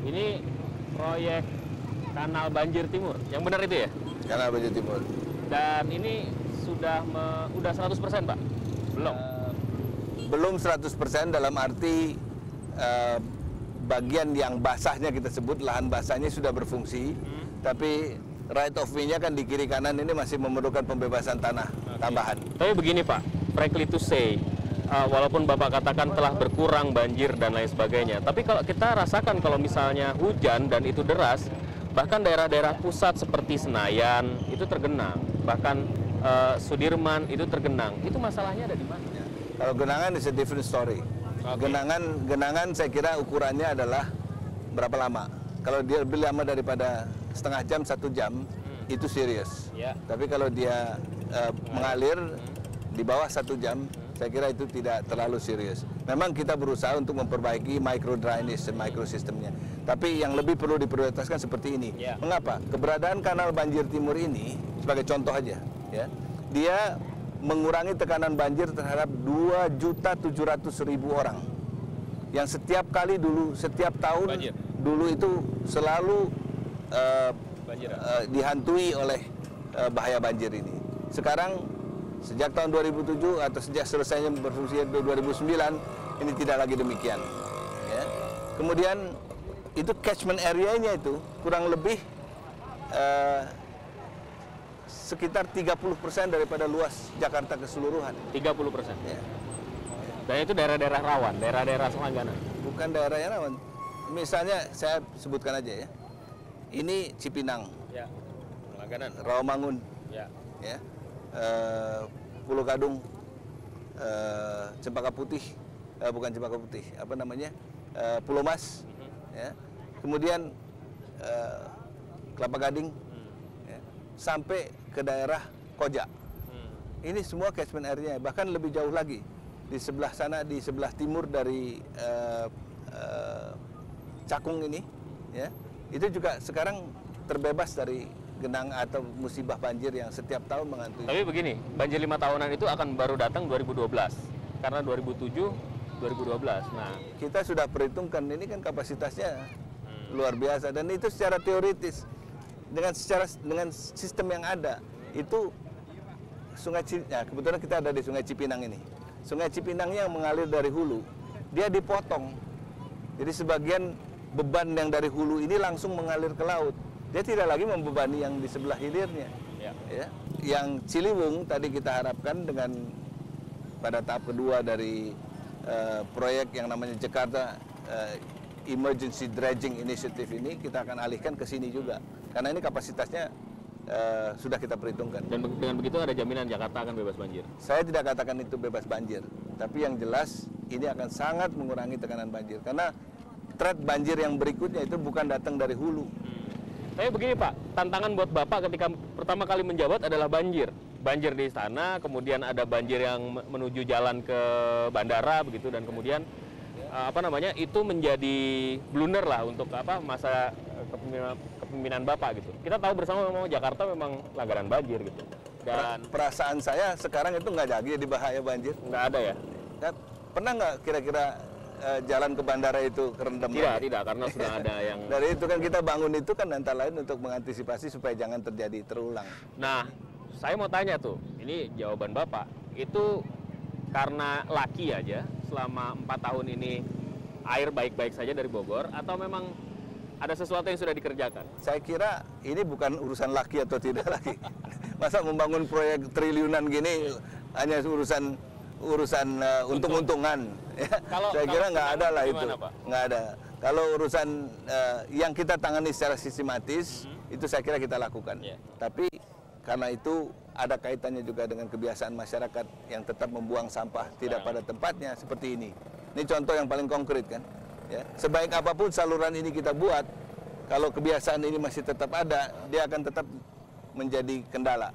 Ini proyek Kanal Banjir Timur, yang benar itu ya? Kanal Banjir Timur. Dan ini sudah 100% Pak? Belum? Belum 100% dalam arti bagian yang basahnya kita sebut, lahan basahnya sudah berfungsi, tapi right of way-nya kan di kiri kanan ini masih memerlukan pembebasan tanah tambahan. Tapi begini Pak, frankly to say, walaupun Bapak katakan telah berkurang banjir dan lain sebagainya, tapi kalau kita rasakan kalau misalnya hujan dan itu deras, bahkan daerah-daerah pusat seperti Senayan itu tergenang, bahkan Sudirman itu tergenang. Itu masalahnya ada di mana? Kalau genangan is a different story. Genangan saya kira ukurannya adalah berapa lama. Kalau dia lebih lama daripada setengah jam, 1 jam, itu serius. Tapi kalau dia mengalir di bawah 1 jam, saya kira itu tidak terlalu serius. Memang kita berusaha untuk memperbaiki micro drainage dan microsistemnya. Tapi yang lebih perlu diprioritaskan seperti ini. Mengapa? Keberadaan Kanal Banjir Timur ini, sebagai contoh aja, ya, dia mengurangi tekanan banjir terhadap 2.700.000 orang. Yang setiap tahun dulu itu selalu dihantui oleh bahaya banjir ini. Sekarang sejak tahun 2007 atau sejak selesainya berfungsi 2009 ini tidak lagi demikian. Ya. Kemudian itu catchment area-nya itu kurang lebih sekitar 30% daripada luas Jakarta keseluruhan. 30%? Ya. Dan itu daerah-daerah rawan, daerah-daerah selangganan? Bukan daerah yang rawan. Misalnya saya sebutkan aja ya. Ini Cipinang. Ya, Langganan. Rawamangun. Ya. Ya. Pulau Gadung. Cempaka Putih. Bukan Cempaka Putih, apa namanya? Pulau Mas. Ya. Kemudian Kelapa Gading. Ya. Sampai ke daerah Koja. Ini semua catchment area-nya, bahkan lebih jauh lagi. Di sebelah sana, di sebelah timur dari Cakung ini, ya, itu juga sekarang terbebas dari genang atau musibah banjir yang setiap tahun menghantui. Tapi begini, banjir 5 tahunan itu akan baru datang 2012, karena 2007, 2012. Nah, kita sudah perhitungkan ini kan kapasitasnya luar biasa, dan itu secara teoritis dengan sistem yang ada itu kebetulan kita ada di Sungai Cipinang ini. Sungai Cipinang yang mengalir dari hulu, dia dipotong. Jadi sebagian beban yang dari hulu ini langsung mengalir ke laut. Dia tidak lagi membebani yang di sebelah hilirnya. Ya. Yang Ciliwung tadi kita harapkan dengan pada tahap kedua dari proyek yang namanya Jakarta Emergency Dredging Initiative ini, kita akan alihkan ke sini juga. Karena ini kapasitasnya sudah kita perhitungkan. Dan dengan begitu ada jaminan Jakarta akan bebas banjir? Saya tidak katakan itu bebas banjir, tapi yang jelas ini akan sangat mengurangi tekanan banjir. Karena threat banjir yang berikutnya itu bukan datang dari hulu. Tapi begini Pak, tantangan buat Bapak ketika pertama kali menjabat adalah banjir. Banjir di istana, kemudian ada banjir yang menuju jalan ke bandara begitu, dan kemudian itu menjadi blunder lah untuk masa kepemimpinan Bapak gitu. Kita tahu bersama memang Jakarta memang langganan banjir gitu. Dan perasaan saya sekarang itu nggak lagi di bahaya banjir. Nggak ada ya? Pernah nggak kira-kira jalan ke bandara itu kerendam? Tidak, karena sudah ada yang... Dari itu kan kita bangun itu kan antara lain untuk mengantisipasi supaya jangan terulang. Nah, saya mau tanya tuh, ini jawaban Bapak, itu karena laki aja selama 4 tahun ini air baik-baik saja dari Bogor, atau memang ada sesuatu yang sudah dikerjakan? Saya kira ini bukan urusan laki atau tidak lagi. Masa membangun proyek triliunan gini hanya urusan untung-untungan. Ya. Saya kira nggak ada lah itu. Nggak ada. Kalau urusan yang kita tangani secara sistematis, itu saya kira kita lakukan. Tapi karena itu ada kaitannya juga dengan kebiasaan masyarakat yang tetap membuang sampah tidak pada tempatnya seperti ini. Ini contoh yang paling konkret kan. Ya. Sebaik apapun saluran ini kita buat, kalau kebiasaan ini masih tetap ada, dia akan tetap menjadi kendala.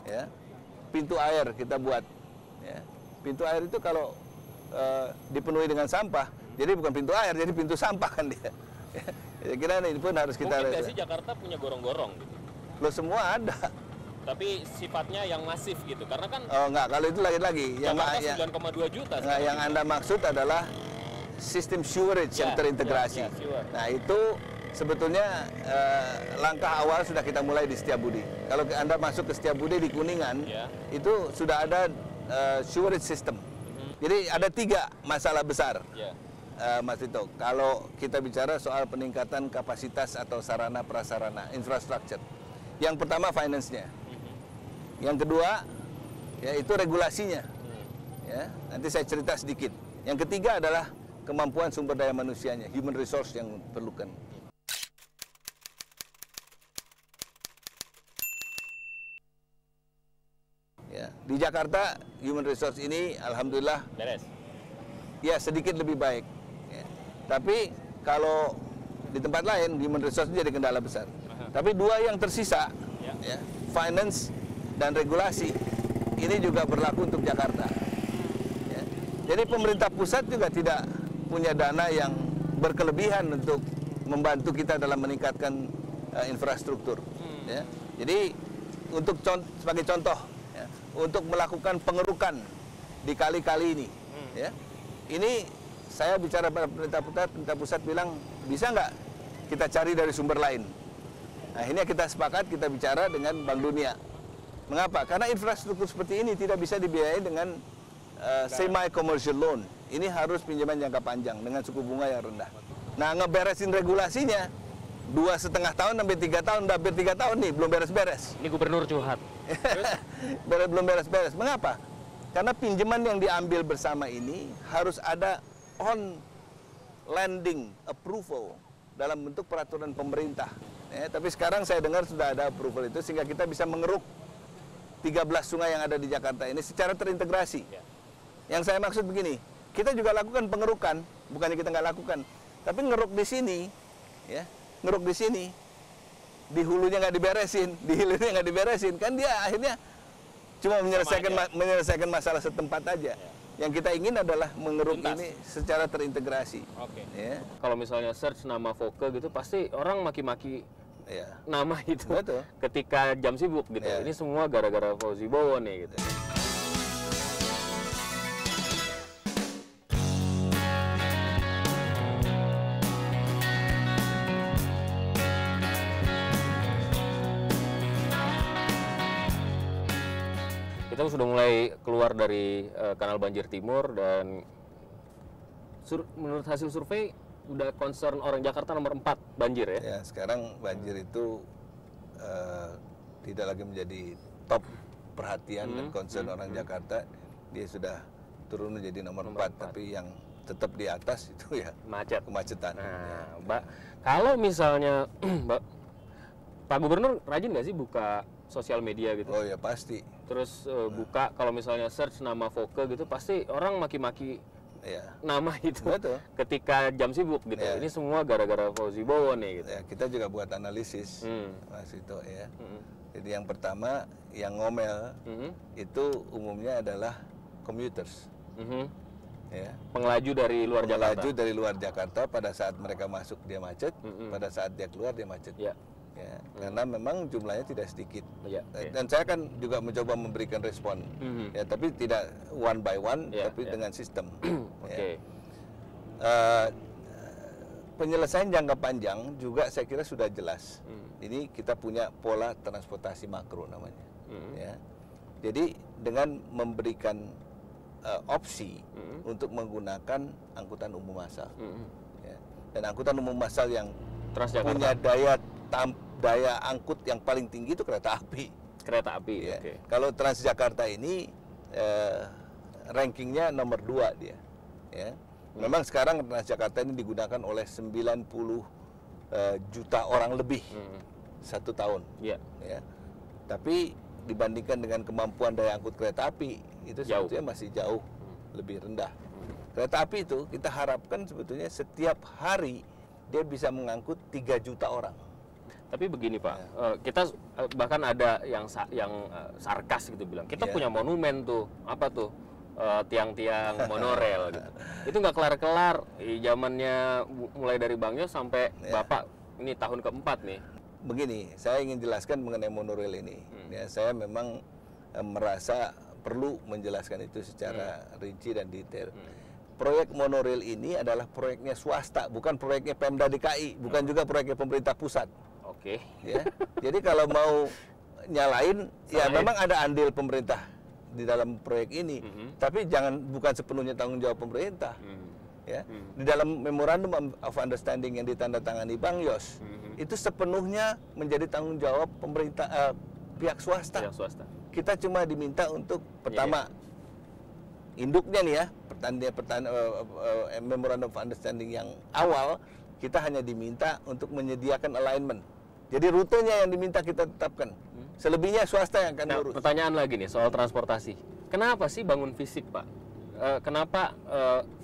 Ya. Pintu air kita buat. Ya. Pintu air itu kalau dipenuhi dengan sampah, jadi bukan pintu air, jadi pintu sampah kan dia. Ya, kira ini pun harus kita... Mungkin nggak sih Jakarta punya gorong-gorong gitu? Loh, semua ada. Tapi sifatnya yang masif gitu, karena kan... Oh enggak, kalau itu lagi-lagi. Yang 9,2 juta. Enggak, yang Anda maksud adalah sistem sewerage yang terintegrasi. Nah itu sebetulnya langkah awal sudah kita mulai di Setiabudi. Kalau Anda masuk ke Setiabudi di Kuningan, itu sudah ada sewerage system. Jadi ada 3 masalah besar, Mas Tito. Kalau kita bicara soal peningkatan kapasitas atau sarana prasarana, infrastruktur. Yang pertama finance-nya. Yang kedua, yaitu regulasinya. Ya, nanti saya cerita sedikit. Yang ketiga adalah kemampuan sumber daya manusianya, human resource yang diperlukan. Ya, di Jakarta human resource ini alhamdulillah beres. Ya sedikit lebih baik. Ya. Tapi kalau di tempat lain human resource jadi kendala besar. Tapi 2 yang tersisa, ya, finance dan regulasi, ini juga berlaku untuk Jakarta. Ya. Jadi pemerintah pusat juga tidak punya dana yang berkelebihan untuk membantu kita dalam meningkatkan infrastruktur. Ya. Jadi untuk sebagai contoh, ya, untuk melakukan pengerukan di kali-kali ini, ya, ini saya bicara pada pemerintah pusat bilang bisa nggak kita cari dari sumber lain. Nah, akhirnya kita sepakat, kita bicara dengan Bank Dunia. Mengapa? Karena infrastruktur seperti ini tidak bisa dibiayai dengan semi-commercial loan. Ini harus pinjaman jangka panjang dengan suku bunga yang rendah. Nah, ngeberesin regulasinya 2,5 tahun sampai 3 tahun, hampir 3 tahun nih, belum beres-beres. Ini gubernur curhat. Belum beres-beres. Mengapa? Karena pinjaman yang diambil bersama ini harus ada on lending approval dalam bentuk peraturan pemerintah. Ya, tapi sekarang saya dengar sudah ada approval itu sehingga kita bisa mengeruk 13 sungai yang ada di Jakarta ini secara terintegrasi. Ya. Yang saya maksud begini, kita juga lakukan pengerukan, bukannya kita nggak lakukan, tapi ngeruk di sini, ya, ngeruk di sini, di hulunya nggak diberesin, di hilirnya nggak diberesin, kan dia akhirnya cuma menyelesaikan masalah setempat aja. Ya. Yang kita ingin adalah mengeruk ini secara terintegrasi. Oke. Ya. Kalau misalnya search nama Foke gitu, pasti orang maki-maki nama itu. Betul. Ketika jam sibuk gitu. Ya. Ini semua gara-gara Fauzi Bowo nih gitu. Kita sudah mulai keluar dari kanal banjir timur dan menurut hasil survei udah concern orang Jakarta nomor 4 banjir ya? Ya, sekarang banjir itu tidak lagi menjadi top perhatian dan concern orang Jakarta. Dia sudah turun menjadi nomor 4, tapi yang tetap di atas itu ya kemacetan. Nah, Mbak, kalau misalnya Pak Gubernur rajin nggak sih buka sosial media gitu? Oh ya pasti. Terus buka, kalau misalnya search nama Foke gitu, pasti orang maki-maki nama itu. Betul. Ketika jam sibuk gitu. Ya. Ini semua gara-gara Fauzi Bowo nih gitu. Ya, kita juga buat analisis, Mas Ito ya. Jadi yang pertama, yang ngomel itu umumnya adalah commuters. Ya. Pengelaju dari luar Jakarta. Pengelaju dari luar Jakarta, pada saat mereka masuk dia macet, pada saat dia keluar dia macet. Ya. Ya, karena memang jumlahnya tidak sedikit. Dan saya kan juga mencoba memberikan respon, ya, tapi tidak one by one, tapi dengan sistem. Okay. Penyelesaian jangka panjang juga saya kira sudah jelas. Ini kita punya pola transportasi makro namanya. Ya. Jadi dengan memberikan opsi untuk menggunakan angkutan umum massal, ya. Dan angkutan umum massal yang punya daya angkut yang paling tinggi itu kereta api. Kereta api, ya. Okay. Kalau Transjakarta ini rankingnya nomor 2 dia. Ya. Memang sekarang Transjakarta ini digunakan oleh 90 juta orang lebih 1 tahun. Ya. Tapi dibandingkan dengan kemampuan daya angkut kereta api itu sebetulnya masih jauh lebih rendah. Kereta api itu kita harapkan sebetulnya setiap hari dia bisa mengangkut 3 juta orang. Tapi begini Pak, kita bahkan ada yang sarkas gitu bilang, kita punya monumen tuh, apa tuh, tiang-tiang monorel gitu. Itu nggak kelar-kelar, zamannya mulai dari Bang Yos sampai Bapak, ini tahun keempat nih. Begini, saya ingin jelaskan mengenai monorel ini. Ya, saya memang merasa perlu menjelaskan itu secara rinci dan detail. Proyek monorail ini adalah proyeknya swasta, bukan proyeknya Pemda DKI, bukan juga proyeknya pemerintah pusat. Oke. Ya. Jadi kalau mau nyalain, ya memang ada andil pemerintah di dalam proyek ini, tapi bukan sepenuhnya tanggung jawab pemerintah. Ya. Di dalam Memorandum of Understanding yang ditandatangani Bang Yos, itu sepenuhnya menjadi tanggung jawab pemerintah pihak swasta. Kita cuma diminta untuk pertama induknya nih ya, Memorandum of Understanding yang awal, kita hanya diminta untuk menyediakan alignment. Jadi rutenya yang diminta kita tetapkan. Selebihnya swasta yang akan urus. Pertanyaan lagi nih soal transportasi. Kenapa sih bangun fisik, Pak? Kenapa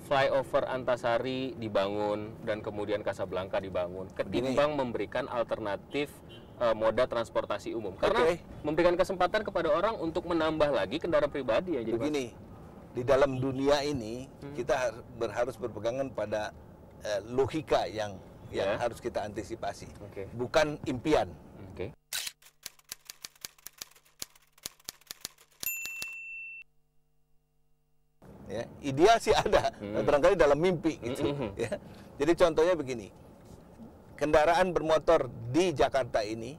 flyover Antasari dibangun dan kemudian Kasablanka dibangun ketimbang memberikan alternatif moda transportasi umum? Karena memberikan kesempatan kepada orang untuk menambah lagi kendaraan pribadi ya. Begini, di dalam dunia ini kita harus berpegangan pada logika yang harus kita antisipasi, bukan impian. Ya, ideal sih ada, barangkali dalam mimpi gitu. Ya. Jadi contohnya begini, kendaraan bermotor di Jakarta ini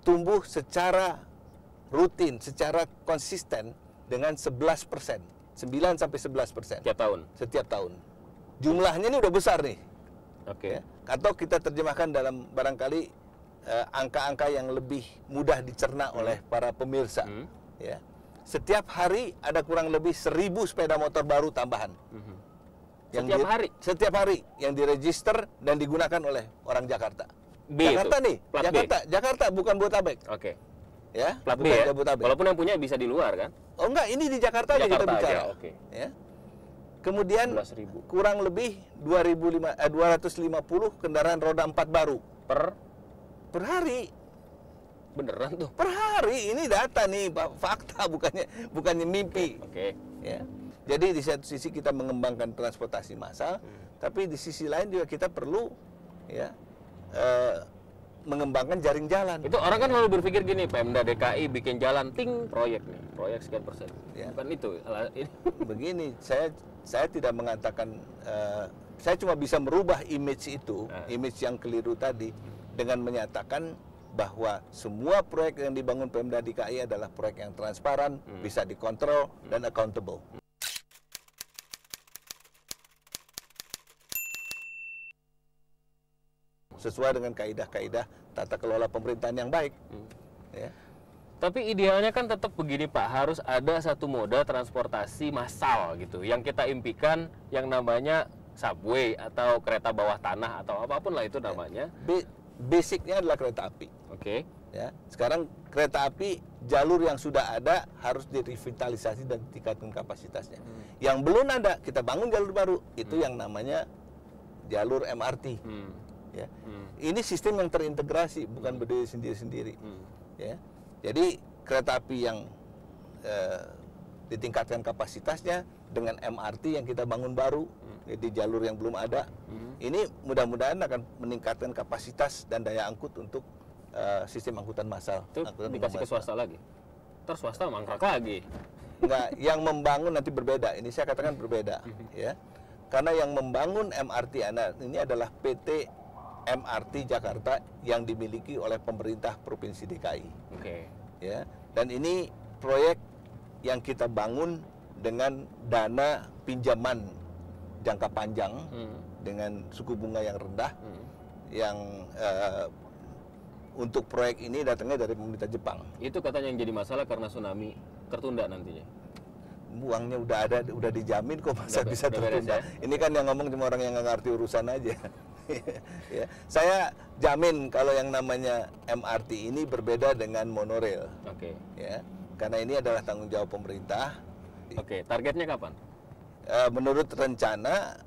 tumbuh secara rutin, secara konsisten dengan 11%, 9 sampai 11%. Setiap tahun. Jumlahnya ini udah besar nih. Ya. Atau kita terjemahkan dalam barangkali angka-angka yang lebih mudah dicerna oleh para pemirsa. Ya. Setiap hari ada kurang lebih 1.000 sepeda motor baru tambahan. Setiap hari yang diregister dan digunakan oleh orang Jakarta. Jakarta nih, Jakarta bukan Botabek. Ya, plat B ya. Walaupun yang punya bisa di luar kan? Oh enggak, ini di Jakarta aja kita bicara. Ya. Kemudian kurang lebih 250 kendaraan roda 4 baru per hari. Beneran tuh? Per hari, ini data nih, fakta, bukannya mimpi. Ya. Jadi di satu sisi kita mengembangkan transportasi massal, tapi di sisi lain juga kita perlu ya mengembangkan jaring jalan. Itu orang kan lalu berpikir gini, Pemda DKI bikin jalan, ting, proyek sekian persen. Ya. Bukan itu. Begini, saya tidak mengatakan, saya cuma bisa merubah image itu, image yang keliru tadi, dengan menyatakan bahwa semua proyek yang dibangun Pemda DKI adalah proyek yang transparan, bisa dikontrol, dan accountable. Sesuai dengan kaidah-kaidah tata kelola pemerintahan yang baik. Ya. Tapi idealnya kan tetap begini Pak, harus ada satu moda transportasi massal gitu, yang kita impikan yang namanya subway atau kereta bawah tanah atau apapun lah itu namanya. Basicnya adalah kereta api. Ya, sekarang kereta api jalur yang sudah ada harus direvitalisasi dan ditingkatkan kapasitasnya. Yang belum ada kita bangun jalur baru, itu yang namanya jalur MRT. Ya, ini sistem yang terintegrasi, bukan berdiri sendiri-sendiri. Ya, jadi kereta api yang ditingkatkan kapasitasnya dengan MRT yang kita bangun baru di jalur yang belum ada, ini mudah-mudahan akan meningkatkan kapasitas dan daya angkut untuk sistem angkutan massal. Itu dikasih ke swasta lagi? Terus swasta mangkrak lagi? Enggak, yang membangun nanti berbeda. Ini saya katakan berbeda, ya. Karena yang membangun MRT ini adalah PT MRT Jakarta yang dimiliki oleh pemerintah Provinsi DKI. Ya, dan ini proyek yang kita bangun dengan dana pinjaman jangka panjang dengan suku bunga yang rendah, yang untuk proyek ini datangnya dari pemerintah Jepang. Itu katanya yang jadi masalah karena tsunami tertunda nantinya. Uangnya udah ada, udah dijamin kok, masa bisa tertunda. Ini kan yang ngomong cuma orang yang nggak ngerti urusan aja. Ya. Saya jamin kalau yang namanya MRT ini berbeda dengan monorail. Ya, karena ini adalah tanggung jawab pemerintah. Targetnya kapan? Menurut rencana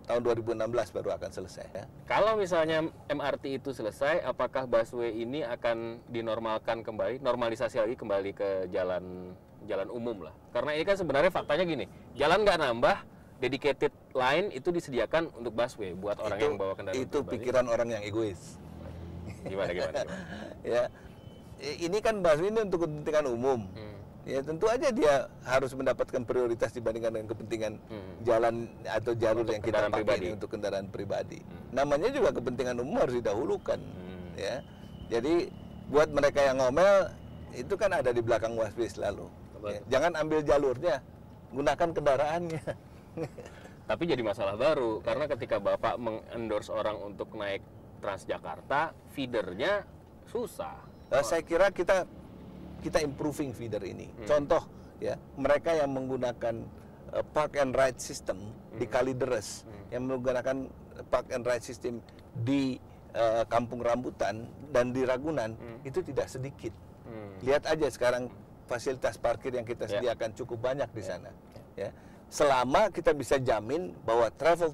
tahun 2016 baru akan selesai. Ya. Kalau misalnya MRT itu selesai, apakah busway ini akan dinormalkan kembali, normalisasi lagi kembali ke jalan umum lah? Karena ini kan sebenarnya faktanya gini, jalan nggak nambah, dedicated line itu disediakan untuk busway buat orang yang bawa kendaraan. Itu pikiran orang yang egois. Gimana? Ya, ini kan busway ini untuk kepentingan umum. Ya tentu aja dia harus mendapatkan prioritas dibandingkan dengan kepentingan jalan atau jalur yang kita pakai untuk kendaraan pribadi. Namanya juga kepentingan umum harus didahulukan. Ya, jadi buat mereka yang ngomel itu kan ada di belakang busway selalu. Ya, jangan ambil jalurnya, gunakan kendaraannya. Tapi jadi masalah baru karena ketika Bapak mengendorse orang untuk naik Transjakarta, feedernya susah. Saya kira kita improving feeder ini. Contoh ya, mereka yang menggunakan park and ride system di Kalideres, yang menggunakan park and ride system di Kampung Rambutan dan di Ragunan itu tidak sedikit. Lihat aja sekarang fasilitas parkir yang kita sediakan cukup banyak di sana. Ya. Selama kita bisa jamin bahwa travel